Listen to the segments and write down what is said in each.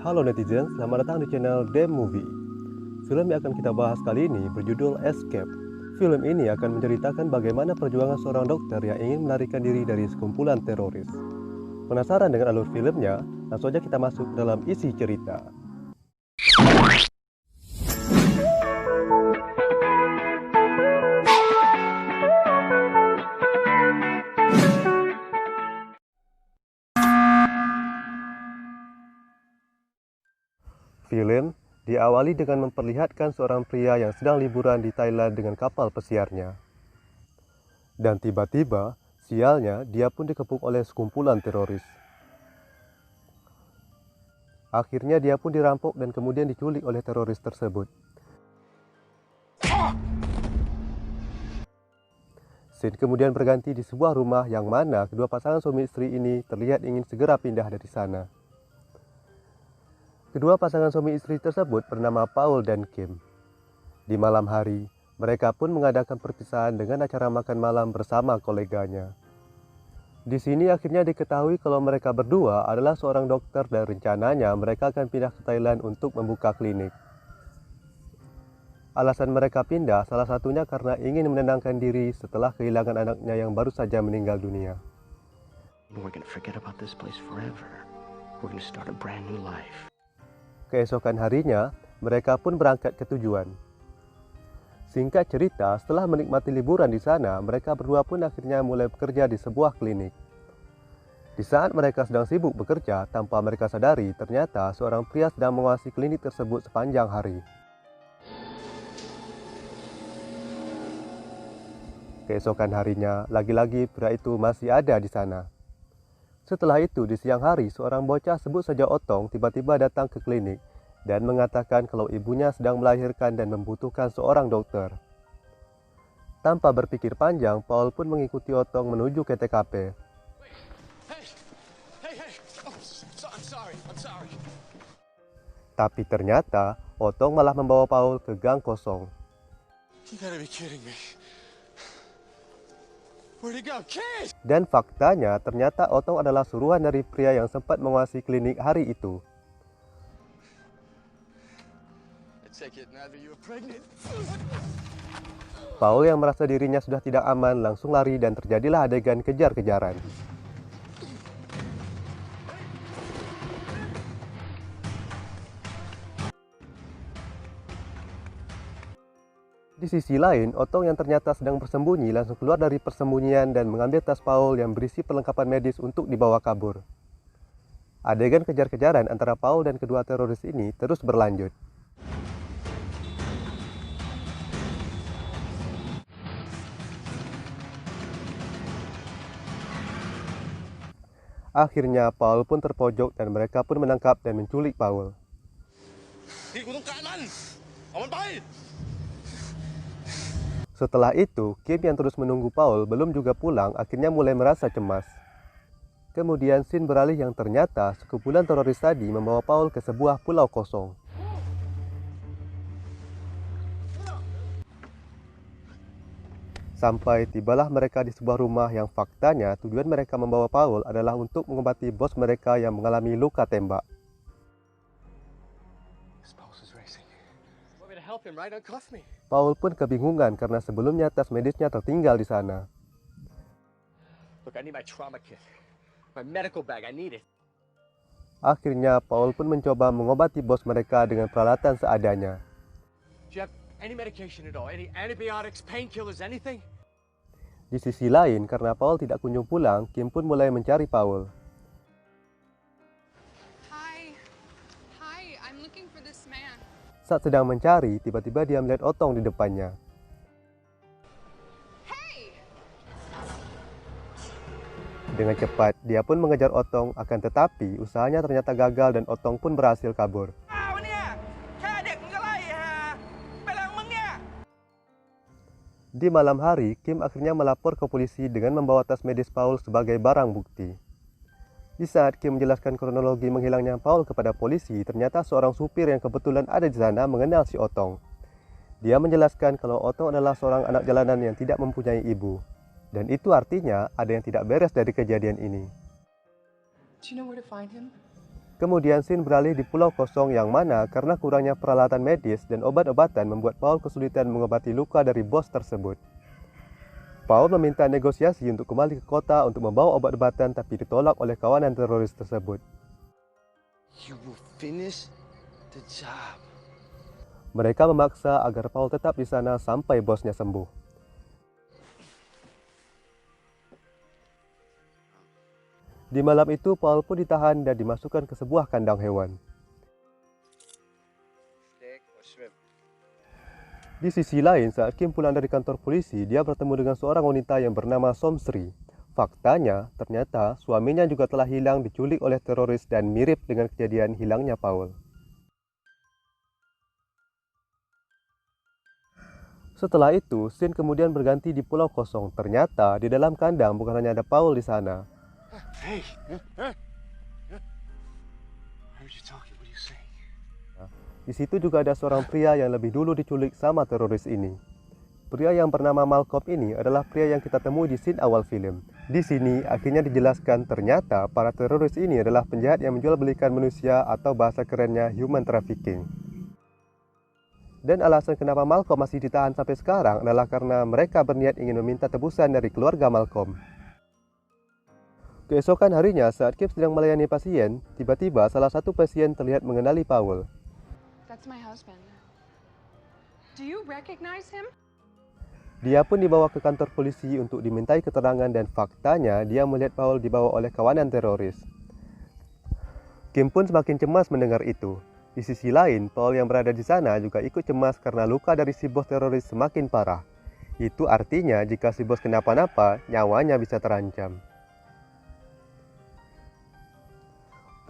Halo netizen, selamat datang di channel Dem Movie. Film yang akan kita bahas kali ini berjudul Escape. Film ini akan menceritakan bagaimana perjuangan seorang dokter yang ingin melarikan diri dari sekumpulan teroris. Penasaran dengan alur filmnya? Langsung saja kita masuk dalam isi cerita. Film diawali dengan memperlihatkan seorang pria yang sedang liburan di Thailand dengan kapal pesiarnya. Dan tiba-tiba, sialnya, dia pun dikepung oleh sekumpulan teroris. Akhirnya dia pun dirampok dan kemudian diculik oleh teroris tersebut. Scene kemudian berganti di sebuah rumah yang mana kedua pasangan suami istri ini terlihat ingin segera pindah dari sana. Kedua pasangan suami istri tersebut bernama Paul dan Kim. Di malam hari, mereka pun mengadakan perpisahan dengan acara makan malam bersama koleganya. Di sini akhirnya diketahui kalau mereka berdua adalah seorang dokter dan rencananya mereka akan pindah ke Thailand untuk membuka klinik. Alasan mereka pindah salah satunya karena ingin menenangkan diri setelah kehilangan anaknya yang baru saja meninggal dunia. We're gonna forget about this place forever. We're gonna start a brand new life. Keesokan harinya, mereka pun berangkat ke tujuan. Singkat cerita, setelah menikmati liburan di sana, mereka berdua pun akhirnya mulai bekerja di sebuah klinik. Di saat mereka sedang sibuk bekerja, tanpa mereka sadari, ternyata seorang pria sedang mengawasi klinik tersebut sepanjang hari. Keesokan harinya, lagi-lagi pria itu masih ada di sana. Setelah itu, di siang hari, seorang bocah sebut saja Otong tiba-tiba datang ke klinik dan mengatakan kalau ibunya sedang melahirkan dan membutuhkan seorang dokter. Tanpa berpikir panjang, Paul pun mengikuti Otong menuju ke TKP. Tapi ternyata, Otong malah membawa Paul ke gang kosong. Dan faktanya, ternyata Otong adalah suruhan dari pria yang sempat menguasai klinik hari itu. Paul yang merasa dirinya sudah tidak aman langsung lari dan terjadilah adegan kejar-kejaran. Di sisi lain, Otong yang ternyata sedang bersembunyi langsung keluar dari persembunyian dan mengambil tas Paul yang berisi perlengkapan medis untuk dibawa kabur. Adegan kejar-kejaran antara Paul dan kedua teroris ini terus berlanjut. Akhirnya Paul pun terpojok dan mereka pun menangkap dan menculik Paul. Setelah itu, Kim yang terus menunggu Paul belum juga pulang akhirnya mulai merasa cemas. Kemudian scene beralih yang ternyata sekumpulan teroris tadi membawa Paul ke sebuah pulau kosong. Sampai tibalah mereka di sebuah rumah yang faktanya tujuan mereka membawa Paul adalah untuk mengobati bos mereka yang mengalami luka tembak. Paul pun kebingungan karena sebelumnya tas medisnya tertinggal di sana. Akhirnya Paul pun mencoba mengobati bos mereka dengan peralatan seadanya. Di sisi lain, karena Paul tidak kunjung pulang, Kim pun mulai mencari Paul. Saat sedang mencari, tiba-tiba dia melihat Otong di depannya. Dengan cepat, dia pun mengejar Otong, akan tetapi usahanya ternyata gagal dan Otong pun berhasil kabur. Di malam hari, Kim akhirnya melapor ke polisi dengan membawa tas medis Paul sebagai barang bukti. Di saat Kim menjelaskan kronologi menghilangnya Paul kepada polisi, ternyata seorang supir yang kebetulan ada di sana mengenal si Otong. Dia menjelaskan kalau Otong adalah seorang anak jalanan yang tidak mempunyai ibu. Dan itu artinya ada yang tidak beres dari kejadian ini. Kemudian scene beralih di pulau kosong yang mana karena kurangnya peralatan medis dan obat-obatan membuat Paul kesulitan mengobati luka dari bos tersebut. Paul meminta negosiasi untuk kembali ke kota untuk membawa obat-obatan tapi ditolak oleh kawanan teroris tersebut. You will finish the job. Mereka memaksa agar Paul tetap di sana sampai bosnya sembuh. Di malam itu, Paul pun ditahan dan dimasukkan ke sebuah kandang hewan. Steak or shrimp? Di sisi lain, saat Kim pulang dari kantor polisi, dia bertemu dengan seorang wanita yang bernama Somsri. Faktanya, ternyata suaminya juga telah hilang diculik oleh teroris dan mirip dengan kejadian hilangnya Paul. Setelah itu, scene kemudian berganti di pulau kosong. Ternyata di dalam kandang bukan hanya ada Paul di sana. Hey! I heard you talking. What are you saying? Di situ juga ada seorang pria yang lebih dulu diculik sama teroris ini. Pria yang bernama Malcolm ini adalah pria yang kita temui di scene awal film. Di sini akhirnya dijelaskan ternyata para teroris ini adalah penjahat yang menjual belikan manusia atau bahasa kerennya human trafficking. Dan alasan kenapa Malcolm masih ditahan sampai sekarang adalah karena mereka berniat ingin meminta tebusan dari keluarga Malcolm. Keesokan harinya saat Kim sedang melayani pasien, tiba-tiba salah satu pasien terlihat mengenali Paul. That's my husband. Do you recognize him? Dia pun dibawa ke kantor polisi untuk dimintai keterangan dan faktanya dia melihat Paul dibawa oleh kawanan teroris. Kim pun semakin cemas mendengar itu. Di sisi lain, Paul yang berada di sana juga ikut cemas karena luka dari si bos teroris semakin parah. Itu artinya jika si bos kenapa-napa, nyawanya bisa terancam.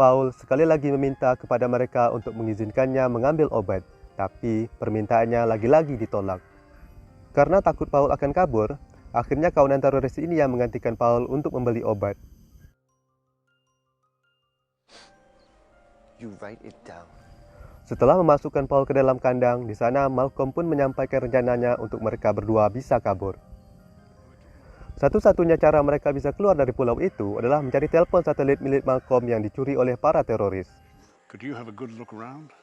Paul sekali lagi meminta kepada mereka untuk mengizinkannya mengambil obat, tapi permintaannya lagi-lagi ditolak. Karena takut Paul akan kabur, akhirnya kawanan teroris ini yang menggantikan Paul untuk membeli obat. You write it down. Setelah memasukkan Paul ke dalam kandang, di sana Malcolm pun menyampaikan rencananya untuk mereka berdua bisa kabur. Satu-satunya cara mereka bisa keluar dari pulau itu adalah mencari telepon satelit milik Malcolm yang dicuri oleh para teroris. Could you have a good look around?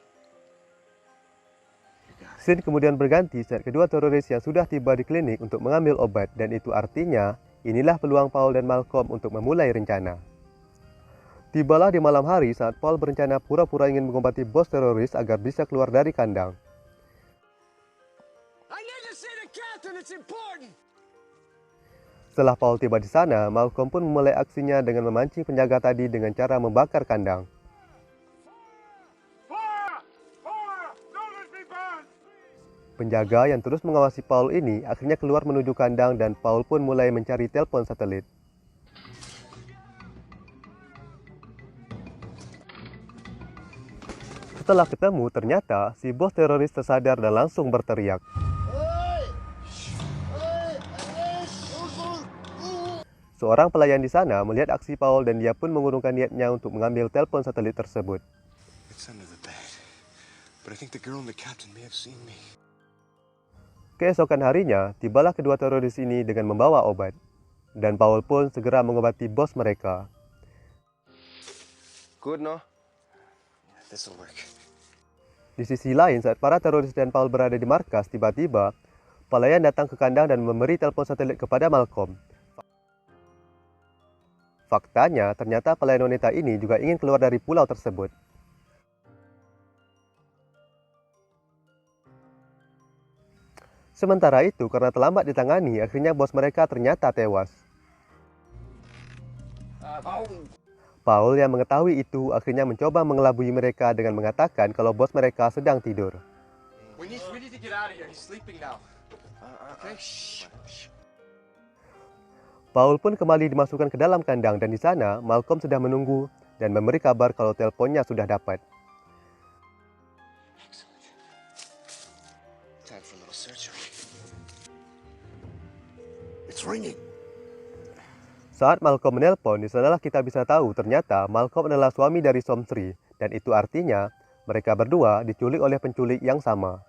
Scene kemudian berganti saat kedua teroris yang sudah tiba di klinik untuk mengambil obat dan itu artinya inilah peluang Paul dan Malcolm untuk memulai rencana. Tibalah di malam hari saat Paul berencana pura-pura ingin mengobati bos teroris agar bisa keluar dari kandang. I need to see the captain. It's important. Setelah Paul tiba di sana, Malcolm pun memulai aksinya dengan memancing penjaga tadi dengan cara membakar kandang. Penjaga yang terus mengawasi Paul ini akhirnya keluar menuju kandang dan Paul pun mulai mencari telepon satelit. Setelah ketemu, ternyata si bos teroris tersadar dan langsung berteriak. Seorang pelayan di sana melihat aksi Paul dan dia pun mengurungkan niatnya untuk mengambil telepon satelit tersebut. It's under the bed. But I think the girl and the captain may have seen me. Keesokan harinya, tibalah kedua teroris ini dengan membawa obat. Dan Paul pun segera mengobati bos mereka. Good, no? Yeah, this'll work. Di sisi lain, saat para teroris dan Paul berada di markas, tiba-tiba pelayan datang ke kandang dan memberi telepon satelit kepada Malcolm. Faktanya, ternyata pelayan wanita ini juga ingin keluar dari pulau tersebut. Sementara itu, karena terlambat ditangani, akhirnya bos mereka ternyata tewas. Paul yang mengetahui itu akhirnya mencoba mengelabui mereka dengan mengatakan kalau bos mereka sedang tidur. We need to get out of here. He's sleeping now. Okay? Paul pun kembali dimasukkan ke dalam kandang dan di sana Malcolm sudah menunggu dan memberi kabar kalau teleponnya sudah dapat. Excellent. Time for a little surgery. It's ringing. Saat Malcolm menelpon, di sanalah kita bisa tahu ternyata Malcolm adalah suami dari Somsri dan itu artinya mereka berdua diculik oleh penculik yang sama.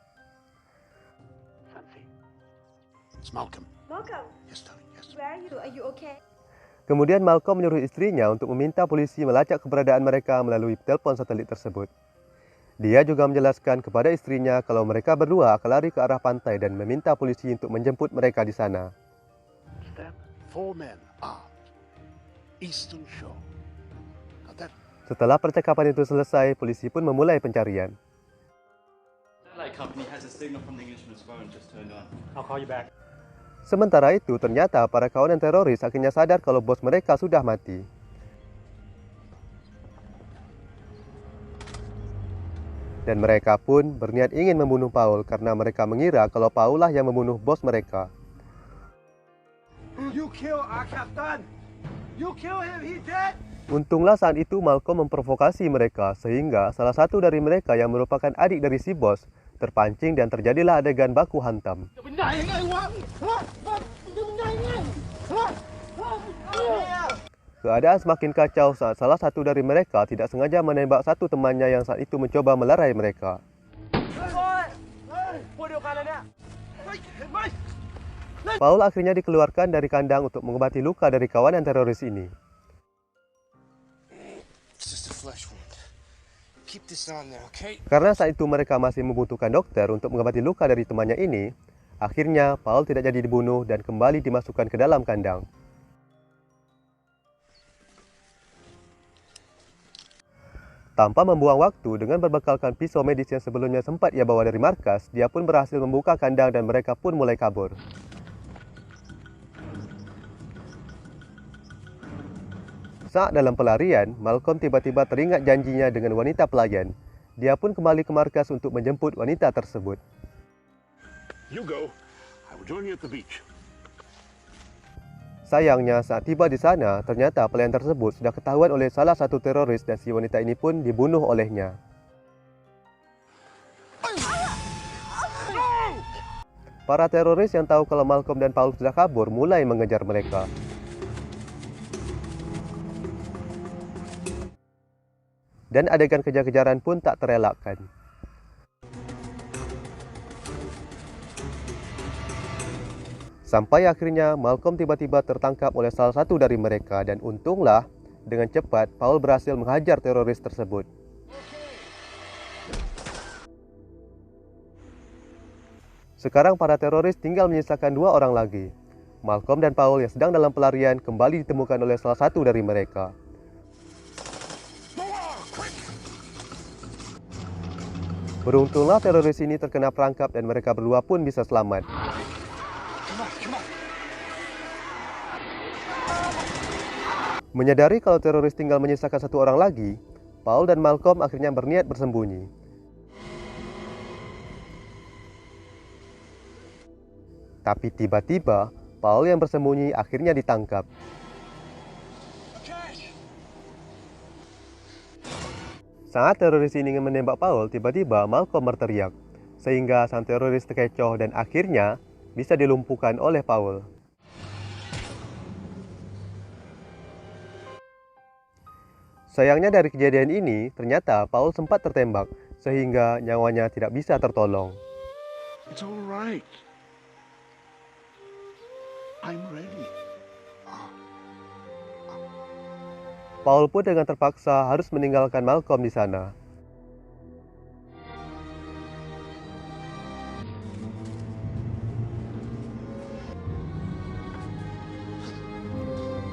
It's Malcolm. Malcolm, Yes, darling. Yes. where are you? Are you okay? Kemudian Malcolm menyuruh istrinya untuk meminta polisi melacak keberadaan mereka melalui telepon satelit tersebut. Dia juga menjelaskan kepada istrinya kalau mereka berdua akan lari ke arah pantai dan meminta polisi untuk menjemput mereka di sana. Step. 4 men armed. Eastern Shore. Got that? Setelah percakapan itu selesai, polisi pun memulai pencarian. Satellite company has a signal from the Englishman's phone just turned on. I'll call you back. Sementara itu, ternyata para kawanan teroris akhirnya sadar kalau bos mereka sudah mati. Dan mereka pun berniat ingin membunuh Paul karena mereka mengira kalau Paul lah yang membunuh bos mereka. You kill our captain! You kill him, he's dead! Untunglah saat itu Malcolm memprovokasi mereka sehingga salah satu dari mereka yang merupakan adik dari si bos terpancing dan terjadilah adegan baku hantam. Keadaan semakin kacau saat salah satu dari mereka tidak sengaja menembak satu temannya yang saat itu mencoba melerai mereka. Paul akhirnya dikeluarkan dari kandang untuk mengobati luka dari kawanan teroris ini. It's just a flesh wound. Keep this on there, okay? Karena saat itu mereka masih membutuhkan dokter untuk mengobati luka dari temannya ini, akhirnya Paul tidak jadi dibunuh dan kembali dimasukkan ke dalam kandang. Tanpa membuang waktu, dengan berbekalkan pisau medis yang sebelumnya sempat ia bawa dari markas, dia pun berhasil membuka kandang dan mereka pun mulai kabur. Saat dalam pelarian, Malcolm tiba-tiba teringat janjinya dengan wanita pelayan. Dia pun kembali ke markas untuk menjemput wanita tersebut. You go. I will join you at the beach. Sayangnya, saat tiba di sana, ternyata pelayan tersebut sudah ketahuan oleh salah satu teroris dan si wanita ini pun dibunuh olehnya. Para teroris yang tahu kalau Malcolm dan Paul sudah kabur mulai mengejar mereka. Dan adegan kejar-kejaran pun tak terelakkan. Sampai akhirnya Malcolm tiba-tiba tertangkap oleh salah satu dari mereka dan untunglah dengan cepat Paul berhasil menghajar teroris tersebut. Sekarang para teroris tinggal menyisakan 2 orang lagi. Malcolm dan Paul yang sedang dalam pelarian kembali ditemukan oleh salah satu dari mereka. Beruntunglah teroris ini terkena perangkap dan mereka berdua pun bisa selamat. Menyadari kalau teroris tinggal menyisakan 1 orang lagi, Paul dan Malcolm akhirnya berniat bersembunyi. Tapi tiba-tiba, Paul yang bersembunyi akhirnya ditangkap. Saat teroris ini ingin menembak Paul, tiba-tiba Malcolm berteriak, sehingga sang teroris terkecoh dan akhirnya bisa dilumpuhkan oleh Paul. Sayangnya dari kejadian ini, ternyata Paul sempat tertembak, sehingga nyawanya tidak bisa tertolong. It's all right. I'm ready. Paul pun dengan terpaksa harus meninggalkan Malcolm di sana.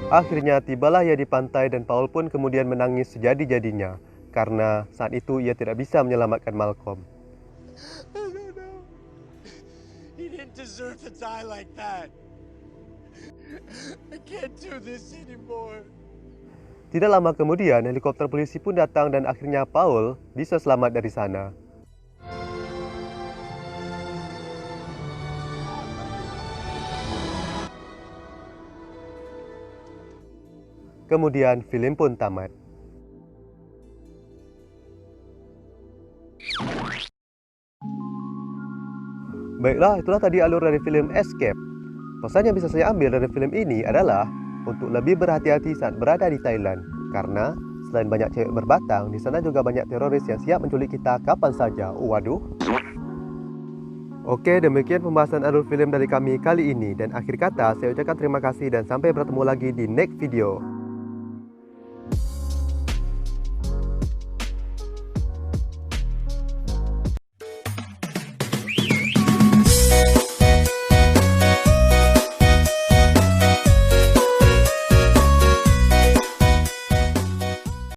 Akhirnya tibalah ia di pantai dan Paul pun kemudian menangis sejadi-jadinya karena saat itu ia tidak bisa menyelamatkan Malcolm. I don't know. He didn't deserve to die like that. I can't do this anymore. Tidak lama kemudian helikopter polisi pun datang dan akhirnya Paul bisa selamat dari sana. Kemudian film pun tamat. Baiklah, itulah tadi alur dari film Escape. Pesan yang bisa saya ambil dari film ini adalah untuk lebih berhati-hati saat berada di Thailand. Karena selain banyak cewek berbatang, di sana juga banyak teroris yang siap menculik kita kapan saja. Waduh. Oke, demikian pembahasan alur film dari kami kali ini. Dan akhir kata, saya ucapkan terima kasih dan sampai bertemu lagi di next video.